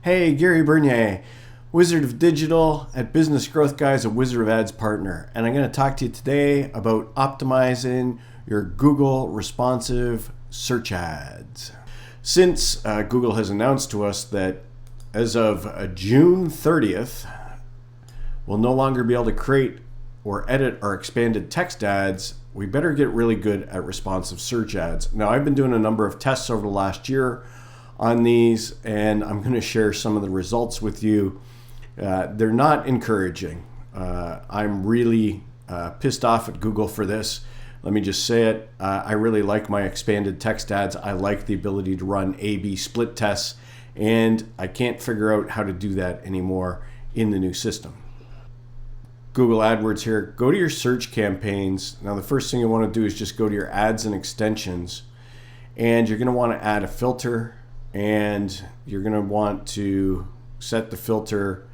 Hey, Gary Bernier, Wizard of Digital at Business Growth Guys, a Wizard of Ads partner. And I'm going to talk to you today about optimizing your Google responsive search ads. Since Google has announced to us that as of June 30th, we'll no longer be able to create or edit our expanded text ads, we better get really good at responsive search ads. Now, I've been doing a number of tests over the last year on these, and I'm going to share some of the results with you. They're not encouraging. I'm really pissed off at Google for this. Let me just say it. I really like my expanded text ads. I like the ability to run A/B split tests, and I can't figure out how to do that anymore in the new system. Google AdWords here. Go to your search campaigns. Now, the first thing you want to do is just go to your ads and extensions, and you're going to want to add a filter. And you're going to want to set the filter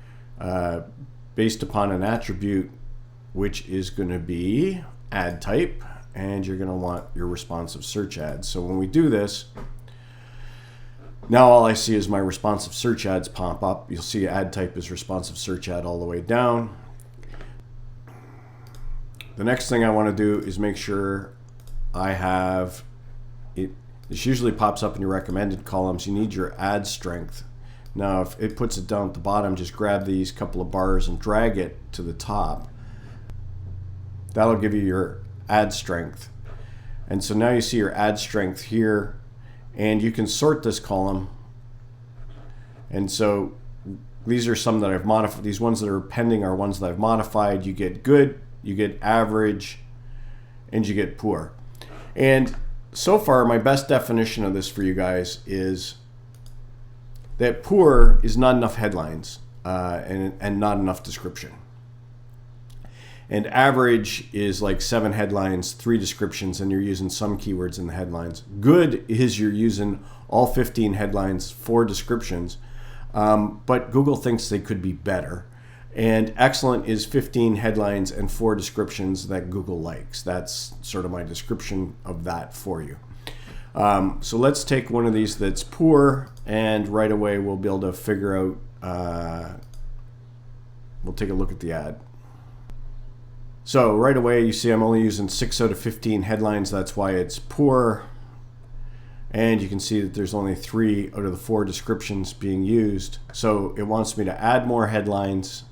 based upon an attribute, which is going to be ad type, and you're going to want your responsive search ads. So when we do this, now all I see is my responsive search ads pop up. You'll see ad type is responsive search ad all the way down. The next thing I want to do is make sure I have it. This usually pops up in your recommended columns. You need your ad strength. Now, if it puts it down at the bottom, just grab these couple of bars and drag it to the top. That'll give you your ad strength. And so now you see your ad strength here, and you can sort this column. And so these are some that I've modified. These ones that are pending are ones that I've modified. You get good, you get average, and you get poor. And so far, my best definition of this for you guys is that poor is not enough headlines and not enough description. And average is like 7 headlines, 3 descriptions, and you're using some keywords in the headlines. Good is you're using all 15 headlines, 4 descriptions, but Google thinks they could be better. And excellent is 15 headlines and 4 descriptions that Google likes. That's sort of my description of that for you. So let's take one of these that's poor, and right away we'll be able to figure out, we'll take a look at the ad. So right away you see I'm only using 6 out of 15 headlines. That's why it's poor. And you can see that there's only 3 out of the 4 descriptions being used. So it wants me to add more headlines,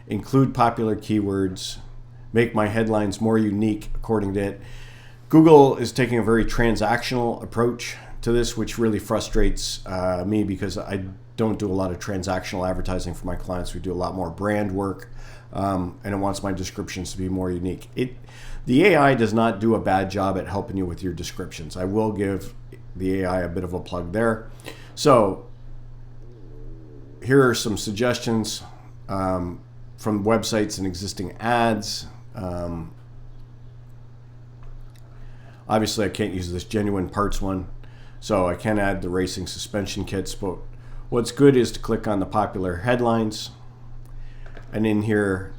include popular keywords, make my headlines more unique according to it. Google is taking a very transactional approach to this, which really frustrates me because I don't do a lot of transactional advertising for my clients. We do a lot more brand work, and it wants my descriptions to be more unique. The AI does not do a bad job at helping you with your descriptions. I will give the AI a bit of a plug there. So here are some suggestions from websites and existing ads. Obviously, I can't use this genuine parts one, so I can add the racing suspension kits, but what's good is to click on the popular headlines, and in here,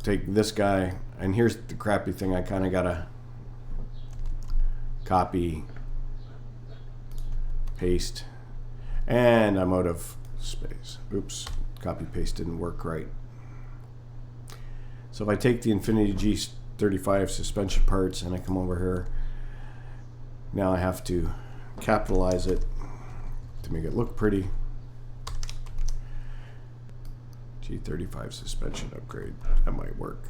take this guy, and here's the crappy thing, I kind of got to copy, paste, and I'm out of space. Oops. Copy paste didn't work right. So if I take the Infinity G35 suspension parts and I come over here, now I have to capitalize it to make it look pretty. G35 suspension upgrade, that might work.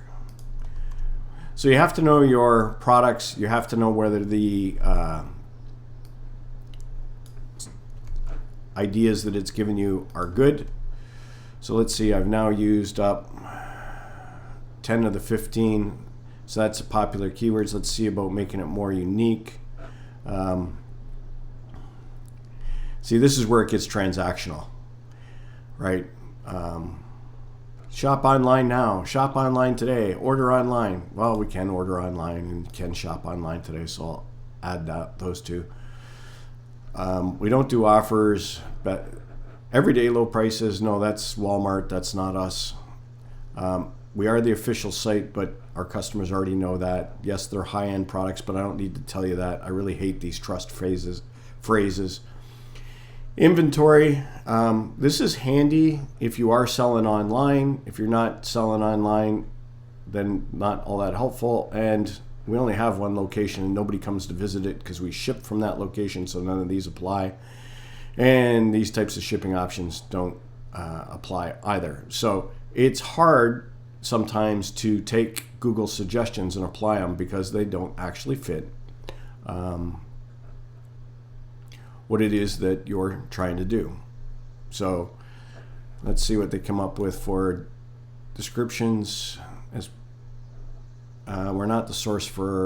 So you have to know your products. You have to know whether the ideas that it's given you are good. So let's see, I've now used up 10 of the 15. So that's popular keywords. Let's see about making it more unique. See, this is where it gets transactional, right? Shop online now, shop online today, order online. Well, we can order online and can shop online today, so I'll add those two. We don't do offers, but everyday low prices, no, that's Walmart, that's not us. We are the official site, but our customers already know that. Yes, they're high-end products, but I don't need to tell you that. I really hate these trust phrases. Inventory. This is handy if you are selling online. If you're not selling online, then not all that helpful. And we only have one location and nobody comes to visit it because we ship from that location, so none of these apply. And these types of shipping options don't apply either. So it's hard sometimes to take Google suggestions and apply them because they don't actually fit what it is that you're trying to do. So let's see what they come up with for descriptions. As we're not the source for,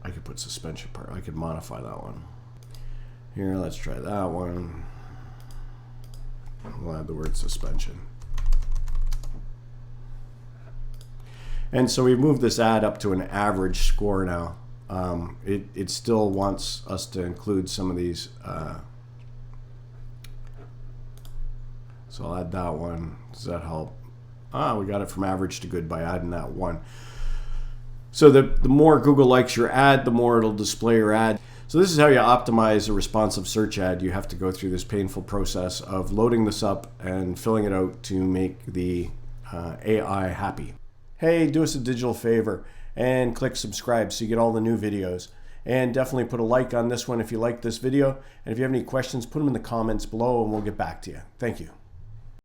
I could put suspension part. I could modify that one. Here, let's try that one. We'll add the word suspension. And so we've moved this ad up to an average score now. It still wants us to include some of these. So I'll add that one. Does that help? We got it from average to good by adding that one. So the more Google likes your ad, the more it'll display your ad. So this is how you optimize a responsive search ad. You have to go through this painful process of loading this up and filling it out to make the AI happy. Hey, do us a digital favor and click subscribe so you get all the new videos. And definitely put a like on this one if you like this video. And if you have any questions, put them in the comments below and we'll get back to you. Thank you.